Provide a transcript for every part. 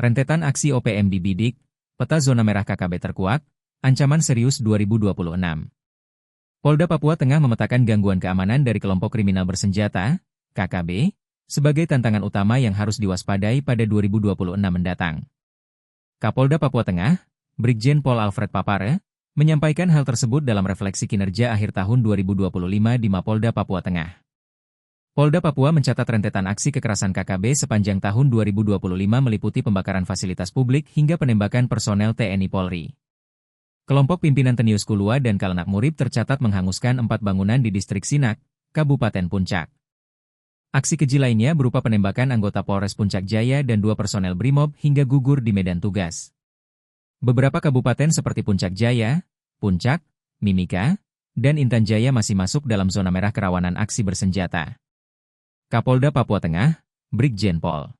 Rentetan aksi OPM dibidik, peta zona merah KKB terkuak, ancaman serius 2026. Polda Papua Tengah memetakan gangguan keamanan dari kelompok kriminal bersenjata, KKB, sebagai tantangan utama yang harus diwaspadai pada 2026 mendatang. Kapolda Papua Tengah, Brigjen Pol Alfred Papare, menyampaikan hal tersebut dalam refleksi kinerja akhir tahun 2025 di Mapolda Papua Tengah. Polda Papua mencatat rentetan aksi kekerasan KKB sepanjang tahun 2025 meliputi pembakaran fasilitas publik hingga penembakan personel TNI Polri. Kelompok pimpinan Tenius Kulua dan Kalanak Murib tercatat menghanguskan 4 bangunan di distrik Sinak, Kabupaten Puncak. Aksi keji lainnya berupa penembakan anggota Polres Puncak Jaya dan 2 personel Brimob hingga gugur di medan tugas. Beberapa kabupaten seperti Puncak Jaya, Puncak, Mimika, dan Intan Jaya masih masuk dalam zona merah kerawanan aksi bersenjata. Kapolda Papua Tengah, Brigjen Pol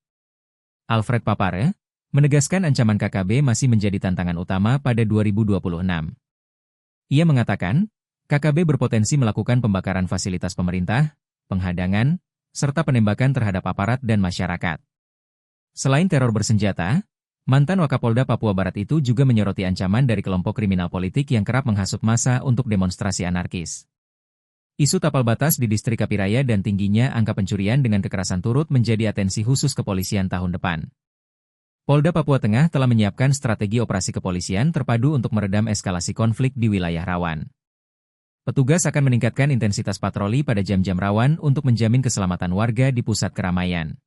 Alfred Papare, menegaskan ancaman KKB masih menjadi tantangan utama pada 2026. Ia mengatakan, KKB berpotensi melakukan pembakaran fasilitas pemerintah, penghadangan, serta penembakan terhadap aparat dan masyarakat. Selain teror bersenjata, mantan Wakapolda Papua Barat itu juga menyoroti ancaman dari kelompok kriminal politik yang kerap menghasut massa untuk demonstrasi anarkis. Isu tapal batas di distrik Kapiraya dan tingginya angka pencurian dengan kekerasan turut menjadi atensi khusus kepolisian tahun depan. Polda Papua Tengah telah menyiapkan strategi operasi kepolisian terpadu untuk meredam eskalasi konflik di wilayah rawan. Petugas akan meningkatkan intensitas patroli pada jam-jam rawan untuk menjamin keselamatan warga di pusat keramaian.